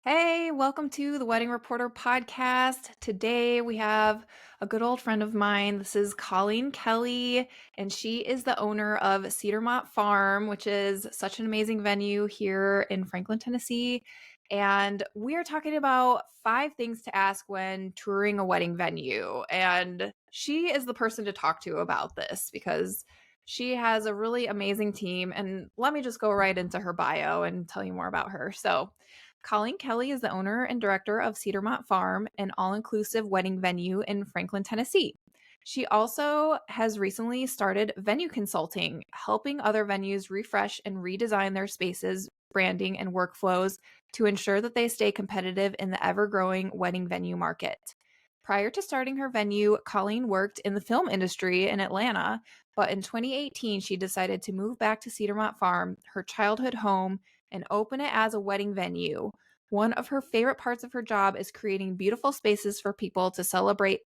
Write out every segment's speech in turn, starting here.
Hey, welcome to the Wedding Reporter podcast. Today we have a good old friend of mine. This is Colleen Kelly, and she is the owner of Cedarmont Farm, which is such an amazing venue here in Franklin, Tennessee. And we are talking about 5 things to ask when touring a wedding venue. And she is the person to talk to about this because she has a really amazing team. And let me just go right into her bio and tell you more about her. So, Colleen Kelly is the owner and director of Cedarmont Farm, an all inclusive wedding venue in Franklin, Tennessee. She also has recently started venue consulting, helping other venues refresh and redesign their spaces, branding, and workflows to ensure that they stay competitive in the ever growing wedding venue market. Prior to starting her venue, Colleen worked in the film industry in Atlanta, but in 2018, she decided to move back to Cedarmont Farm, her childhood home, and open it as a wedding venue. One of her favorite parts of her job is creating beautiful spaces for people to celebrate,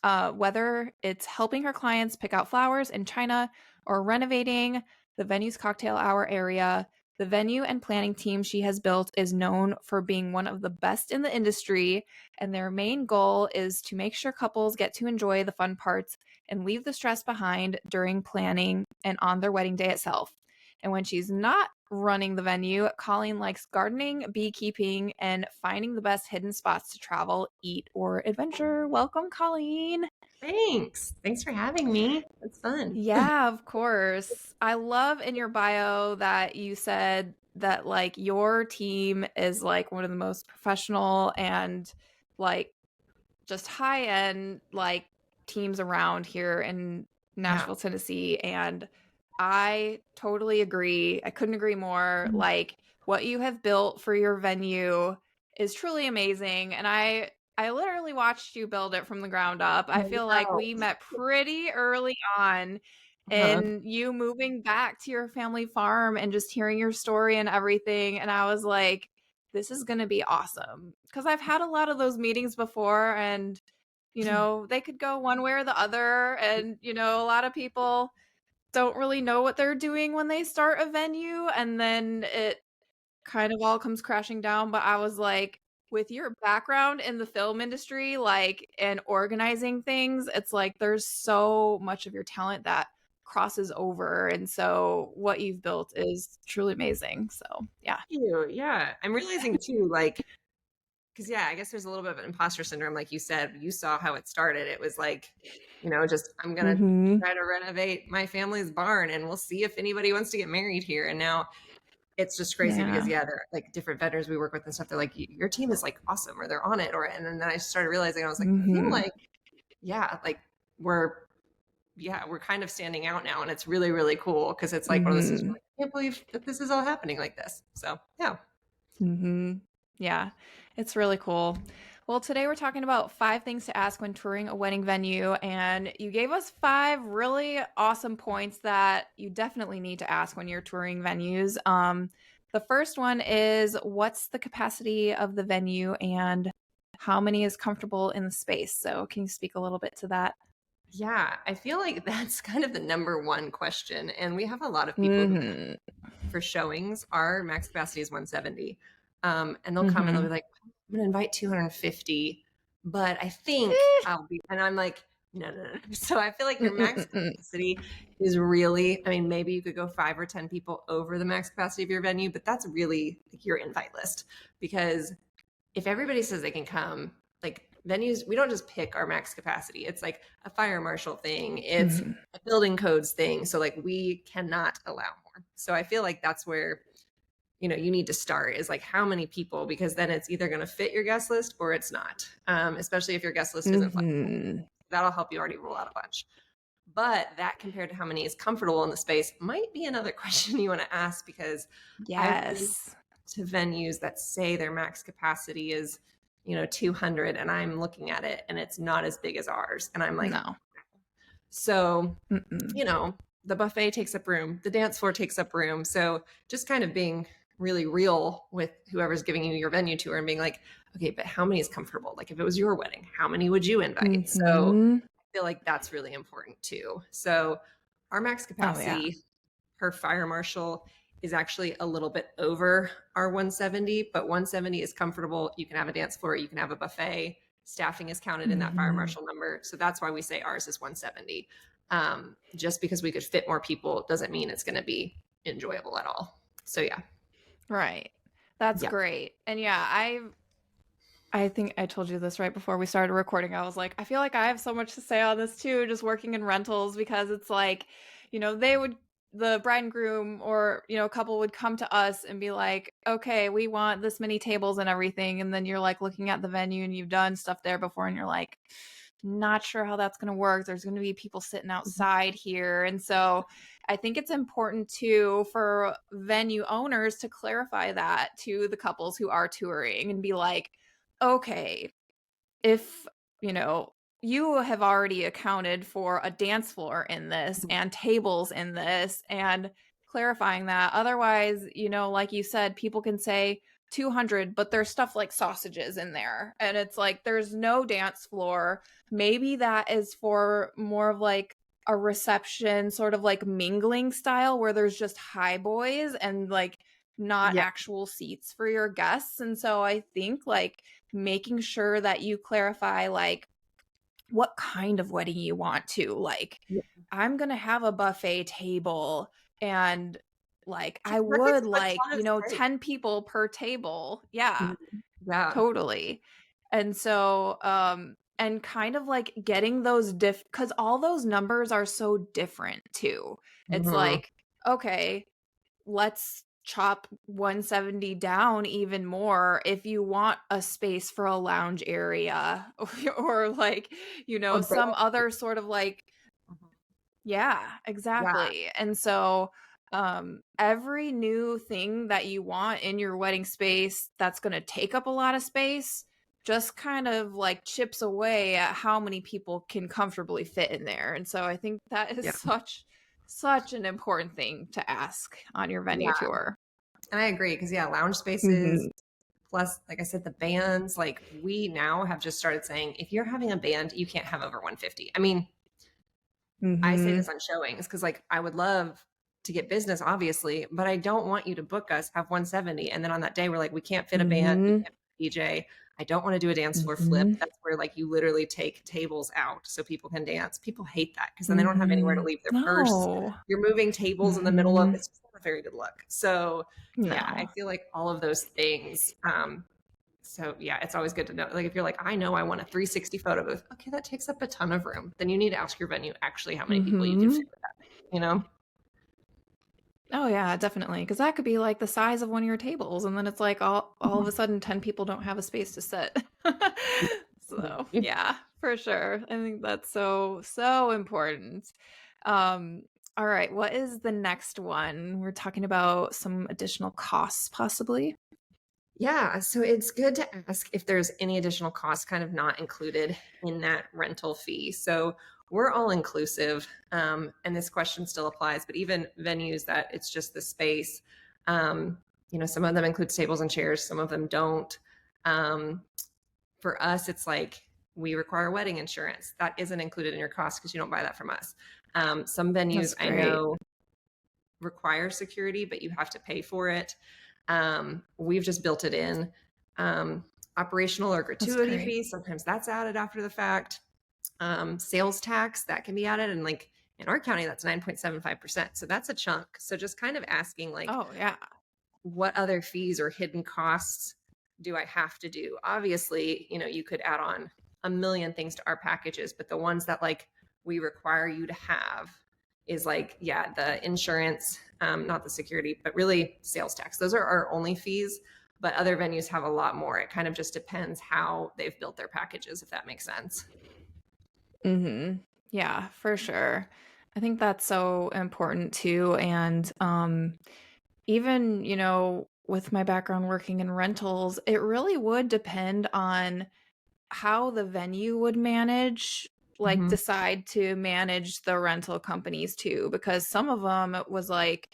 whether it's helping her clients pick out flowers in China or renovating the venue's cocktail hour area. The venue and planning team she has built is known for being one of the best in the industry, and their main goal is to make sure couples get to enjoy the fun parts and leave the stress behind during planning and on their wedding day itself. And when she's not running the venue, Colleen likes gardening, beekeeping, and finding the best hidden spots to travel, eat, or adventure. Welcome, Colleen. Thanks. Thanks for having me. It's fun. Yeah, of course. I love in your bio that you said that like your team is like one of the most professional and like just high end like teams around here in Yeah. Nashville, Tennessee. And I totally agree. I couldn't agree more. Like what you have built for your venue is truly amazing. And I literally watched you build it from the ground up. I feel like Wow. we met pretty early on Uh-huh. and you moving back to your family farm and just hearing your story and everything. And I was like, this is going to be awesome. Because I've had a lot of those meetings before and, they could go one way or the other. And, a lot of people don't really know what they're doing when they start a venue. And then it kind of all comes crashing down. But I was like, with your background in the film industry, like, and organizing things, it's like there's so much of your talent that crosses over. And so what you've built is truly amazing. So, yeah. Thank you. Yeah. I'm realizing too, like, because yeah, I guess there's a little bit of an imposter syndrome. Like you said, you saw how it started. It was like, just I'm gonna Mm-hmm. try to renovate my family's barn and we'll see if anybody wants to get married here. And now it's just crazy because Yeah. yeah, they're like different vendors we work with and stuff. They're like, your team is like awesome or they're on it. And then I started realizing I was like, I feel Mm-hmm. like, yeah, like we're we're kind of standing out now and it's really, really cool because it's like one of those things Mm-hmm. where like, I can't believe that this is all happening like this. So yeah. Mm-hmm. Yeah, it's really cool. Well, today we're talking about 5 things to ask when touring a wedding venue, and you gave us 5 really awesome points that you definitely need to ask when you're touring venues. The first one is what's the capacity of the venue and how many is comfortable in the space? So, can you speak a little bit to that? Yeah, I feel like that's kind of the number one question. And we have a lot of people who Mm-hmm. for showings, our max capacity is 170. And they'll come and they'll Mm-hmm. be like, I'm gonna invite 250, but I think I'll be, and I'm like, no, no, no. So I feel like your max capacity is really, I mean, maybe you could go 5 or 10 people over the max capacity of your venue, but that's really like your invite list. Because if everybody says they can come, like venues, we don't just pick our max capacity. It's like a fire marshal thing, it's Mm-hmm. a building codes thing. So like we cannot allow more. So I feel like that's where you need to start is like how many people, because then it's either going to fit your guest list or it's not. Especially if your guest list isn't flexible, Mm-hmm. that'll help you already rule out a bunch. But that compared to how many is comfortable in the space might be another question you want to ask, because I've been Yes. to venues that say their max capacity is 200, and I'm looking at it and it's not as big as ours, and I'm like, No. so Mm-mm. the buffet takes up room, the dance floor takes up room. So just kind of being really real with whoever's giving you your venue tour and being like, okay, but how many is comfortable? Like if it was your wedding, how many would you invite? So Mm-hmm. I feel like that's really important too. So our max Oh, yeah. capacity per fire marshal is actually a little bit over our 170, but 170 is comfortable. You can have a dance floor, you can have a buffet. Staffing is counted in that fire Mm-hmm. marshal number. So that's why we say ours is 170. Just because we could fit more people doesn't mean it's going to be enjoyable at all. So yeah. Right. That's Yeah. great. And yeah, I think I told you this right before we started recording. I was like, I feel like I have so much to say on this too, just working in rentals, because it's like, the bride and groom or, a couple would come to us and be like, okay, we want this many tables and everything. And then you're like looking at the venue and you've done stuff there before and you're like, not sure how that's going to work. There's going to be people sitting outside here. And so I think it's important too for venue owners to clarify that to the couples who are touring and be like, okay, if, you have already accounted for a dance floor in this and tables in this, and clarifying that. Otherwise, like you said, people can say 200, but there's stuff like sausages in there. And it's like, there's no dance floor. Maybe that is for more of like a reception, sort of like mingling style where there's just high boys and like not Yeah. actual seats for your guests. And so I think like making sure that you clarify like what kind of wedding you want to. Like, Yeah. I'm going to have a buffet table and like I Perfect. would A like, ton of space. 10 people per table. Yeah, Yeah. totally. And so and kind of like getting those cuz all those numbers are so different too. It's Mhm. like, okay, let's chop 170 down even more if you want a space for a lounge area or like, A band. some other sort of like, yeah, Yeah. exactly. And so every new thing that you want in your wedding space that's going to take up a lot of space just kind of like chips away at how many people can comfortably fit in there. And so I think that is Yeah. such an important thing to ask on your venue Yeah. tour. And I agree because yeah, lounge spaces Mm-hmm. plus, like I said, the bands. Like we now have just started saying, if you're having a band, you can't have over 150. I mean, I say Mm-hmm. this on showings because like I would love to get business, obviously, but I don't want you to book us, have 170. And then on that day, we're like, we can't fit a band, we Mm-hmm. can't fit a DJ. I don't want to do a dance floor flip. Mm-hmm. That's where like you literally take tables out so people can dance. People hate that because then they don't have anywhere to Mm-hmm. leave their purse. No. You're moving tables in the middle of Mm-hmm. it's just not a very good look. So yeah, I No. feel like all of those things. So yeah, it's always good to know. Like if you're like, I know I want a 360 photo booth. Okay, that takes up a ton of room. Then you need to ask your venue actually how many people you can Mm-hmm. fit with that, you know? Oh yeah, definitely. Because that could be like the size of one of your tables, and then it's like all of a sudden 10 people don't have a space to sit. So yeah, for sure. I think that's so important. Um, all right, what is the next one? We're talking about some additional costs, possibly. Yeah, so it's good to ask if there's any additional costs kind of not included in that rental fee. So we're all inclusive, and this question still applies, but even venues that it's just the space, um, some of them include tables and chairs, some of them don't. Um, for us, it's like we require wedding insurance. That isn't included in your cost because you don't buy that from us. Some venues That's I great. know require security, but you have to pay for it. We've just built it in. Operational or That's gratuity great. fees, sometimes that's added after the fact. Sales tax, that can be added. And like in our county, that's 9.75%. So that's a chunk. So just kind of asking like, Oh yeah. what other fees or hidden costs do I have to do? Obviously, you could add on a million things to our packages, but the ones that like we require you to have is like, yeah, the insurance, not the security, but really sales tax. Those are our only fees, but other venues have a lot more. It kind of just depends how they've built their packages, if that makes sense. Mm-hmm. Yeah, for sure. I think that's so important too. And even, with my background working in rentals, it really would depend on how the venue would manage, like Mm-hmm. decide to manage the rental companies too, because some of them it was like,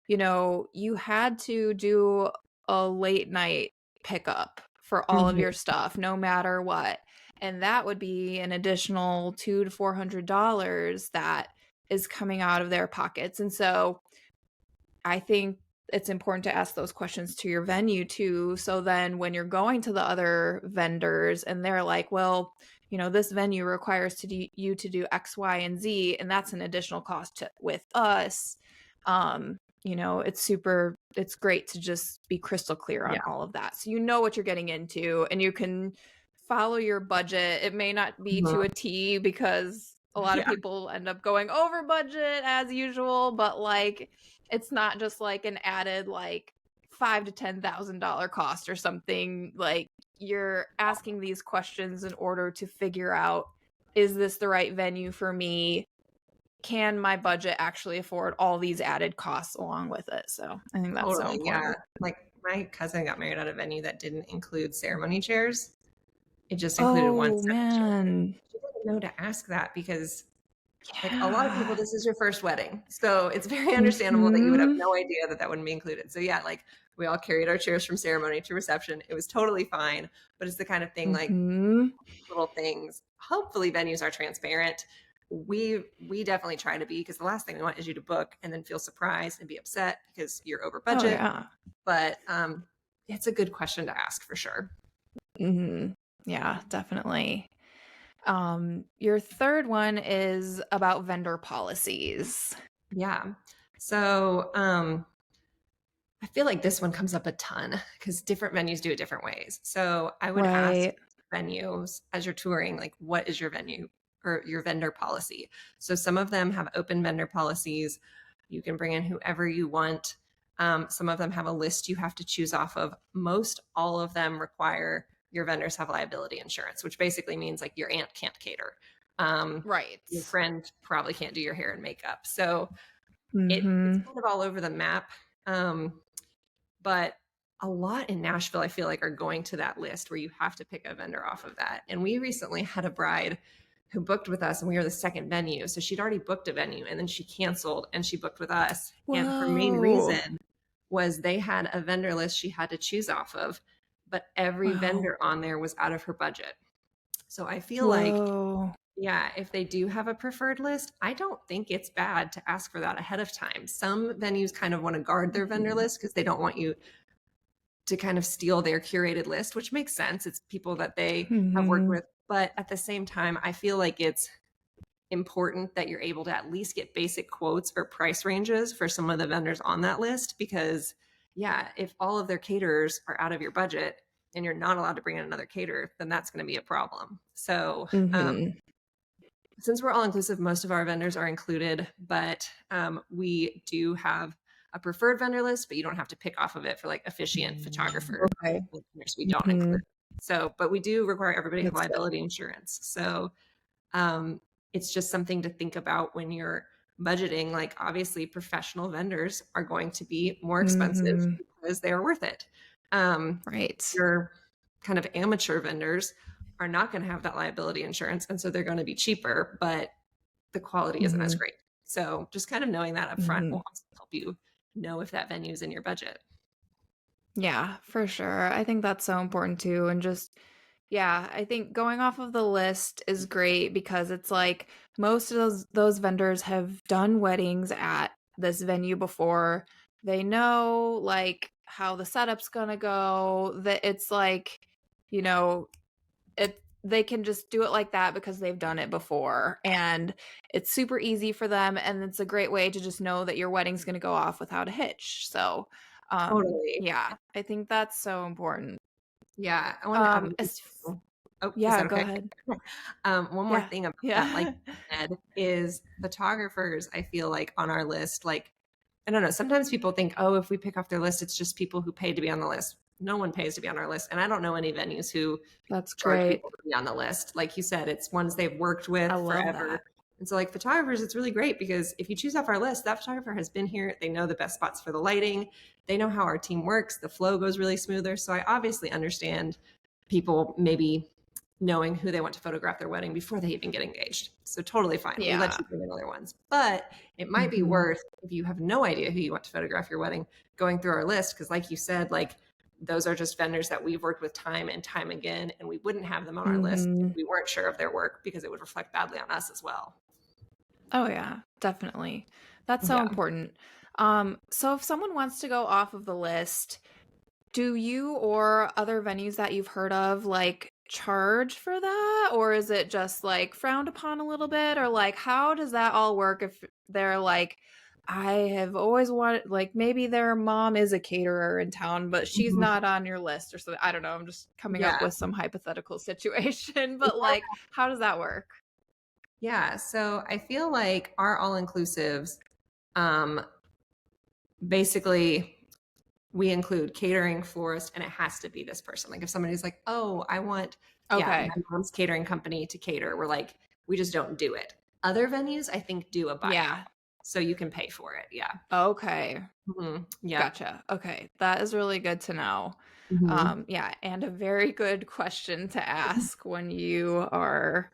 you had to do a late night pickup for all of Mm-hmm. your stuff, no matter what. And that would be an additional $200 to $400 that is coming out of their pockets. And so I think it's important to ask those questions to your venue too. So then when you're going to the other vendors and they're like, well, this venue requires you to do X, Y, and Z, and that's an additional cost with us. It's great to just be crystal clear on all of that. So you know what you're getting into and you can follow your budget. It may not be to a T because a lot of people end up going over budget as usual, but like it's not just like an added like $5,000 to $10,000 cost or something. Like you're asking these questions in order to figure out, is this the right venue for me? Can my budget actually afford all these added costs along with it? So I think that's so important. Yeah. Like my cousin got married at a venue that didn't include ceremony chairs. It just included one set of chairs. She didn't know to ask that because like a lot of people, this is your first wedding. So it's very understandable that you would have no idea that wouldn't be included. So yeah, like we all carried our chairs from ceremony to reception. It was totally fine, but it's the kind of thing like little things. Hopefully venues are transparent. We definitely try to be, because the last thing we want is you to book and then feel surprised and be upset because you're over budget. But it's a good question to ask for sure. Yeah, definitely. Your third one is about vendor policies. Yeah. So I feel like this one comes up a ton because different venues do it different ways. So I would ask venues as you're touring, like, what is your venue or your vendor policy? So some of them have open vendor policies. You can bring in whoever you want. Some of them have a list you have to choose off of. Most all of them require your vendors have liability insurance, which basically means like your aunt can't cater. Your friend probably can't do your hair and makeup. So it's kind of all over the map. But a lot in Nashville, I feel like, are going to that list where you have to pick a vendor off of that. And we recently had a bride who booked with us and we were the second venue. So she'd already booked a venue and then she canceled and she booked with us. Whoa. And her main reason was they had a vendor list she had to choose off of, but every vendor on there was out of her budget. So I feel like, yeah, if they do have a preferred list, I don't think it's bad to ask for that ahead of time. Some venues kind of want to guard their vendor list because they don't want you to kind of steal their curated list, which makes sense. It's people that they have worked with. But at the same time, I feel like it's important that you're able to at least get basic quotes or price ranges for some of the vendors on that list, because yeah, if all of their caterers are out of your budget and you're not allowed to bring in another caterer, then that's going to be a problem. So since we're all inclusive, most of our vendors are included, but we do have a preferred vendor list, but you don't have to pick off of it for like officiant, photographer. We don't include. So, but we do require everybody to have liability insurance. So it's just something to think about when you're budgeting. Like obviously professional vendors are going to be more expensive because they are worth it. Your kind of amateur vendors are not going to have that liability insurance. And so they're going to be cheaper, but the quality isn't as great. So just kind of knowing that up front will also help you know if that venue is in your budget. Yeah, for sure. I think that's so important too. And just, yeah, I think going off of the list is great because it's like most of those vendors have done weddings at this venue before. They know like how the setup's gonna go, that it's like, they can just do it like that because they've done it before and it's super easy for them. And it's a great way to just know that your wedding's going to go off without a hitch. So totally. Yeah, I think that's so important. Yeah. I want to go ahead. One more thing about that, like Ed, is photographers, I feel like on our list, like, I don't know, sometimes people think, oh, if we pick off their list, it's just people who paid to be on the list. No one pays to be on our list. And I don't know any venues who charge people to be on the list. Like you said, it's ones they've worked with forever. And so like photographers, it's really great because if you choose off our list, that photographer has been here. They know the best spots for the lighting. They know how our team works. The flow goes really smoother. So I obviously understand people maybe knowing who they want to photograph their wedding before they even get engaged. So totally fine. We let you bring in other ones. But it might be worth, if you have no idea who you want to photograph your wedding, going through our list. Because like you said, like those are just vendors that we've worked with time and time again. And we wouldn't have them on our list if we weren't sure of their work because it would reflect badly on us as well. Oh, yeah, definitely. That's so important. So if someone wants to go off of the list, do you or other venues that you've heard of like charge for that? Or is it just like frowned upon a little bit? Or like how does that all work if they're like, I have always wanted, like maybe their mom is a caterer in town, but she's Mhm. not on your list or something. I don't know. I'm just coming up Yeah. with some hypothetical situation, but like, how does that work? Yeah. So I feel like our all inclusives, um, basically we include catering, florist, and it has to be this person. Like if somebody's like, oh, I want, yeah, my Okay. mom's catering company to cater, we're like, we just don't do it. Other venues, I think, do a buyout. Yeah. So you can pay for it. Yeah. Okay. Yep. Gotcha. Okay. That is really good to know. Hmm. Yeah, and a very good question to ask when you are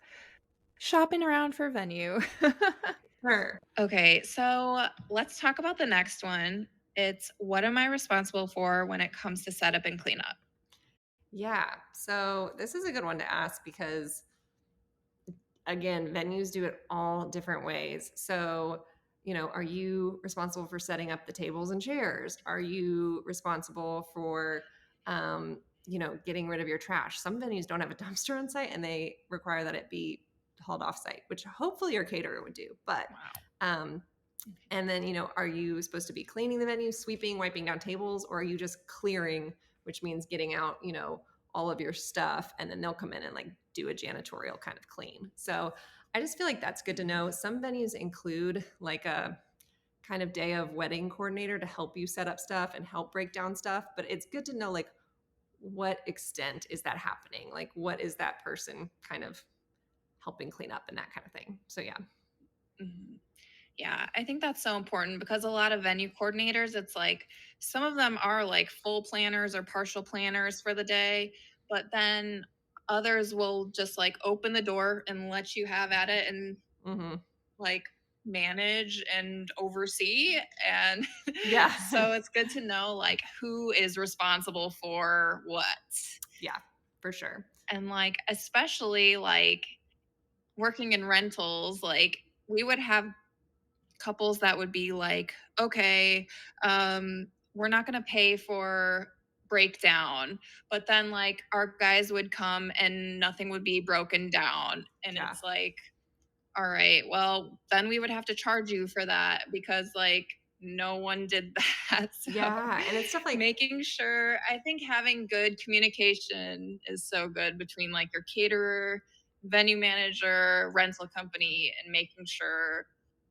shopping around for venue. Sure. Okay, so let's talk about the next one. It's what am I responsible for when it comes to setup and cleanup? Yeah. So this is a good one to ask because again, venues do it all different ways. So, are you responsible for setting up the tables and chairs? Are you responsible for, getting rid of your trash? Some venues don't have a dumpster on site and they require that it be hauled off site, which hopefully your caterer would do. But, Wow. um, and then, are you supposed to be cleaning the venue, sweeping, wiping down tables, or are you just clearing, which means getting out, all of your stuff, and then they'll come in and like do a janitorial kind of clean. So I just feel like that's good to know. Some venues include like a kind of day of wedding coordinator to help you set up stuff and help break down stuff, but it's good to know like what extent is that happening? Like what is that person kind of helping clean up and that kind of thing. So yeah. Mhm. Yeah, I think that's so important because a lot of venue coordinators, it's like some of them are like full planners or partial planners for the day, but then others will just like open the door and let you have at it and Hmm. like manage and oversee. And Yeah. so it's good to know like who is responsible for what. Yeah, for sure. And like, especially like working in rentals, like we would have couples that would be like, okay, we're not going to pay for breakdown, but then like our guys would come and nothing would be broken down. And Yeah. it's like, all right, well, then we would have to charge you for that because like no one did that. So Yeah. And it's stuff like, making sure, I think having good communication is so good between like your caterer, venue manager, rental company, and making sure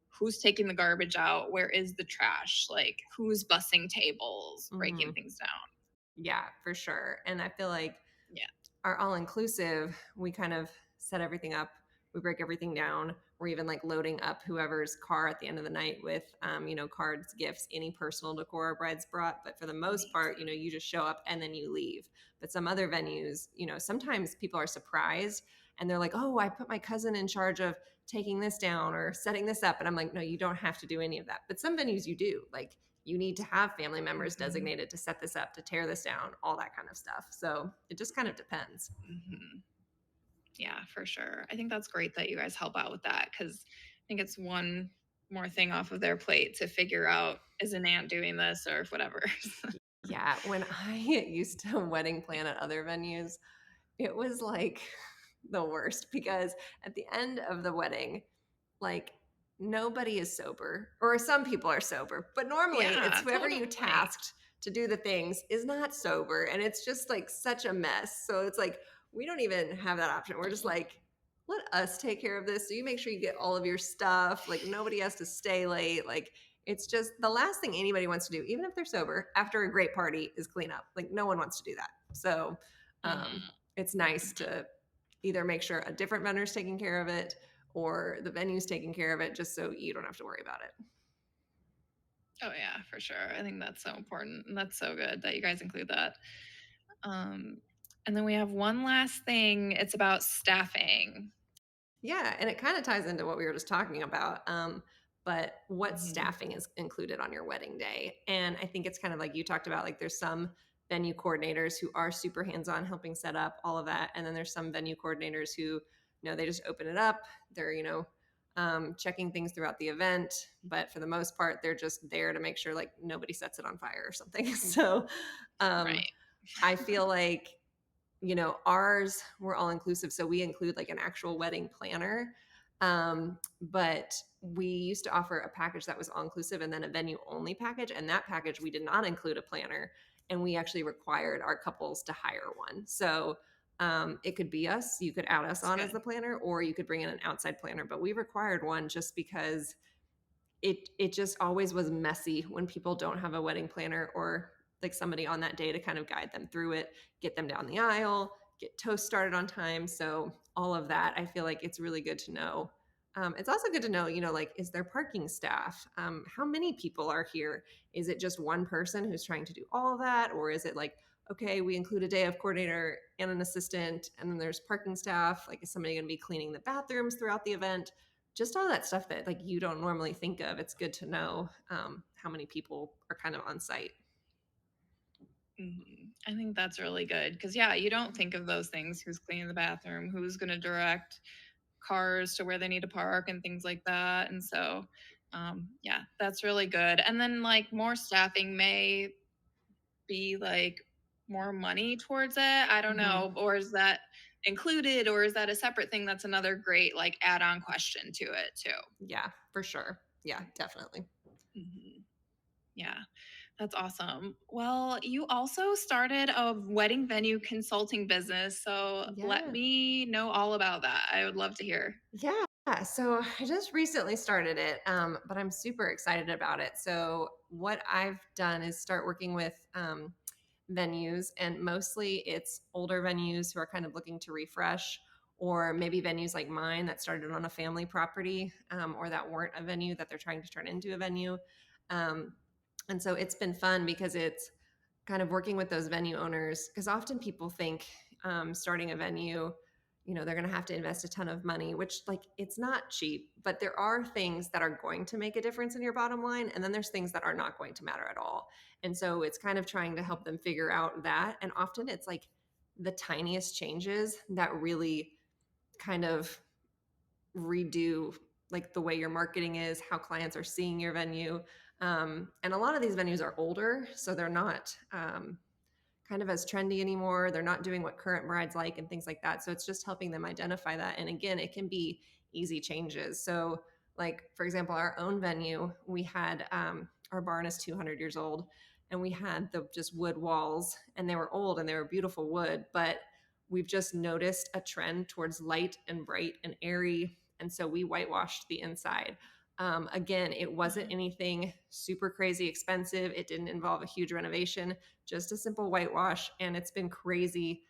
who's taking the garbage out, where is the trash, like who's bussing tables, breaking mhm. things down. Yeah, for sure. And I feel like Yeah. our all inclusive, we kind of set everything up. We break everything down. We're even like loading up whoever's car at the end of the night with, cards, gifts, any personal decor our brides brought. But for the most part, Amazing. you just show up and then you leave. But some other venues, sometimes people are surprised and they're like, oh, I put my cousin in charge of taking this down or setting this up. And I'm like, no, you don't have to do any of that. But some venues you do. Like, you need to have family members Mhm. designated to set this up, to tear this down, all that kind of stuff. So it just kind of depends. Mhm. Yeah, for sure. I think that's great that you guys help out with that because I think it's one more thing off of their plate to figure out is an aunt doing this or whatever. Yeah, when I used to wedding plan at other venues, it was like the worst because at the end of the wedding, like nobody is sober, or some people are sober, but normally it's Yeah, whoever you totally. tasked to do the things is not sober. And it's just like such a mess. So it's like, we don't even have that option. We're just like, let us take care of this. So you make sure you get all of your stuff. Like nobody has to stay late. Like it's just the last thing anybody wants to do, even if they're sober, after a great party is clean up. Like no one wants to do that. So Mhm. it's nice to either make sure a different vendor is taking care of it or the venue's taking care of it just so you don't have to worry about it. Oh yeah, for sure. I think that's so important. And that's so good that you guys include that. Um, and then we have one last thing. It's about staffing. Yeah, and it kind of ties into what we were just talking about. But what Mhm. staffing is included on your wedding day? And I think it's kind of like you talked about, like there's some venue coordinators who are super hands-on helping set up all of that. And then there's some venue coordinators who, they just open it up. They're, checking things throughout the event. But for the most part, they're just there to make sure like nobody sets it on fire or something. So um, Right. I feel like, ours were all inclusive. So we include like an actual wedding planner. But we used to offer a package that was all inclusive and then a venue only package. And that package, we did not include a planner. And we actually required our couples to hire one. So it could be us. You could add us That's on as good. the planner, or you could bring in an outside planner. But we required one just because it just always was messy when people don't have a wedding planner or like somebody on that day to kind of guide them through it, get them down the aisle, get toast started on time. So all of that, I feel like it's really good to know. It's also good to know, like, is there parking staff? How many people are here? Is it just one person who's trying to do all of that? Or is it like, okay, we include a day of coordinator and an assistant, and then there's parking staff. Like, is somebody going to be cleaning the bathrooms throughout the event? Just all that stuff that like you don't normally think of. It's good to know how many people are kind of on site. I think that's really good because, yeah, you don't think of those things. Who's cleaning the bathroom? Who's going to direct cars to where they need to park and things like that? And so, yeah, that's really good. And then, like, more staffing may be like more money towards it. I don't Mm-hmm. know. Or is that included or is that a separate thing? That's another great, like, add on question to it, too. Yeah, for sure. Yeah, definitely. Mhm. Yeah, that's awesome. Well, you also started a wedding venue consulting business. So let Yeah. me know all about that. I would love to hear. Yeah. So I just recently started it, but I'm super excited about it. So what I've done is start working with venues, and mostly it's older venues who are kind of looking to refresh, or maybe venues like mine that started on a family property, or that weren't a venue that they're trying to turn into a venue. Um, and so it's been fun because it's kind of working with those venue owners, because often people think starting a venue, they're going to have to invest a ton of money, which like it's not cheap, but there are things that are going to make a difference in your bottom line, and then there's things that are not going to matter at all. And so it's kind of trying to help them figure out that, and often it's like the tiniest changes that really kind of redo like the way your marketing is, how clients are seeing your venue. And a lot of these venues are older, so they're not kind of as trendy anymore. They're not doing what current brides like and things like that. So it's just helping them identify that. And again, it can be easy changes. So, like, for example, our own venue, we had our barn is 200 years old, and we had the just wood walls, and they were old and they were beautiful wood, but we've just noticed a trend towards light and bright and airy. And so we whitewashed the inside. Again, it wasn't Mhm. anything super crazy expensive. It didn't involve a huge renovation, just a simple whitewash. And it's been crazy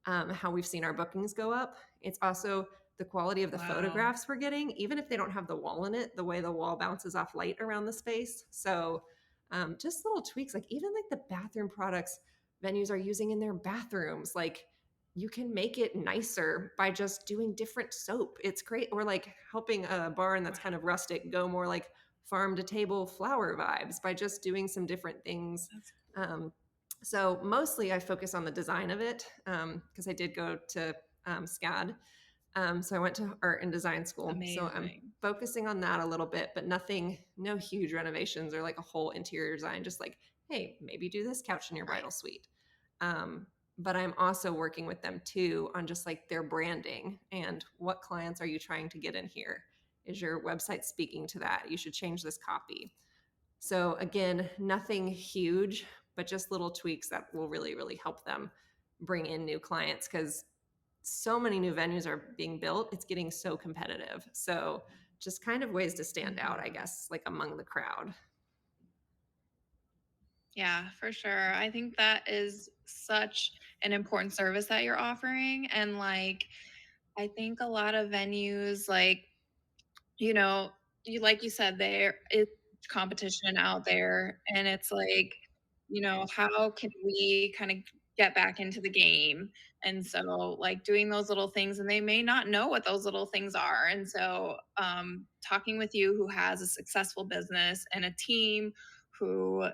how we've seen our bookings go up. It's also the quality of the Wow. photographs we're getting, even if they don't have the wall in it, the way the wall bounces off light around the space. So just little tweaks, like even like the bathroom products venues are using in their bathrooms, like you can make it nicer by just doing different soap. It's great. Or like helping a barn that's kind of rustic go more like farm to table flower vibes by just doing some different things. That's Um, so mostly I focus on the design of it because I did go to SCAD. So I went to art and design school. So I'm amazing. focusing on that a little bit, but nothing, no huge renovations or like a whole interior design, just like, hey, maybe do this couch in your Right. bridal suite. Um, but I'm also working with them too on just like their branding and what clients are you trying to get in here? Is your website speaking to that? You should change this copy. So again, nothing huge, but just little tweaks that will really, really help them bring in new clients, because so many new venues are being built. It's getting so competitive. So just kind of ways to stand out, I Mhm. guess, like among the crowd. Yeah, for sure. I think that is such an important service that you're offering. And like, I think a lot of venues, like, you know, like you said, there is competition out there, and it's like, how can we kind of get back into the game? And so, like, doing those little things, and they may not know what those little things are. And so, talking with you, who has a successful business and a team who,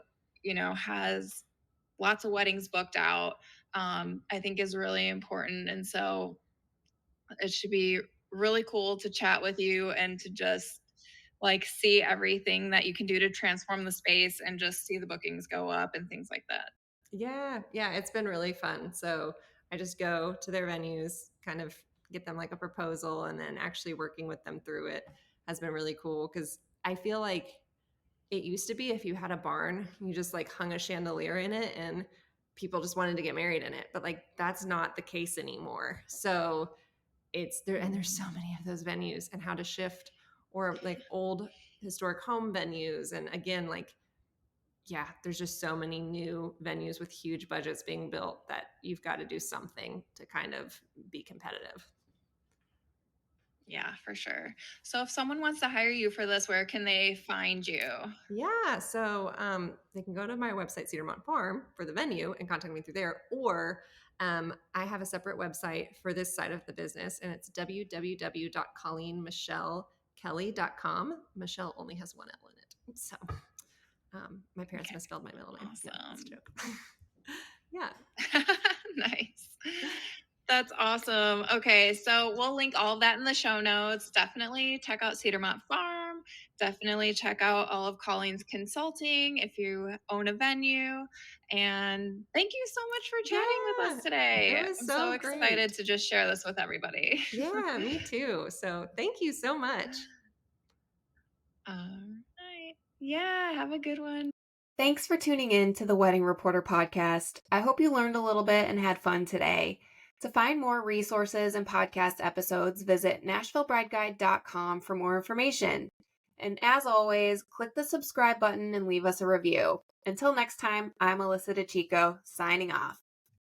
has lots of weddings booked out, I think is really important. And so, it should be really cool to chat with you and to just like see everything that you can do to transform the space and just see the bookings go up and things like that. Yeah, yeah, it's been really fun. So I just go to their venues, kind of get them like a proposal, and then actually working with them through it has been really cool because I feel like it used to be if you had a barn, you just like hung a chandelier in it and people just wanted to get married in it. But like that's not the case anymore. So it's there, and there's so many of those venues, and how to shift, or like old historic home venues. And again, like, yeah, there's just so many new venues with huge budgets being built that you've got to do something to kind of be competitive. Yeah, for sure. So if someone wants to hire you for this, where can they find you? Yeah, so they can go to my website, Cedarmont Farm, for the venue and contact me through there. Or I have a separate website for this side of the business, and it's www.colleenmichellekelly.com. Michelle only has one L in it. So my parents Okay. misspelled my middle name. No, that's a Awesome. joke. Yeah. Nice. That's awesome. Okay, so we'll link all of that in the show notes. Definitely check out Cedarmont Farm. Definitely check out all of Colleen's consulting if you own a venue. And thank you so much for chatting with Yeah. us It today. was I'm so so excited great. to just share this with everybody. Yeah, me too. So thank you so much. All right. Yeah, have a good one. Thanks for tuning in to the Wedding Reporter podcast. I hope you learned a little bit and had fun today. To find more resources and podcast episodes, visit NashvilleBrideGuide.com for more information. And as always, click the subscribe button and leave us a review. Until next time, I'm Alyssa DeChico, signing off.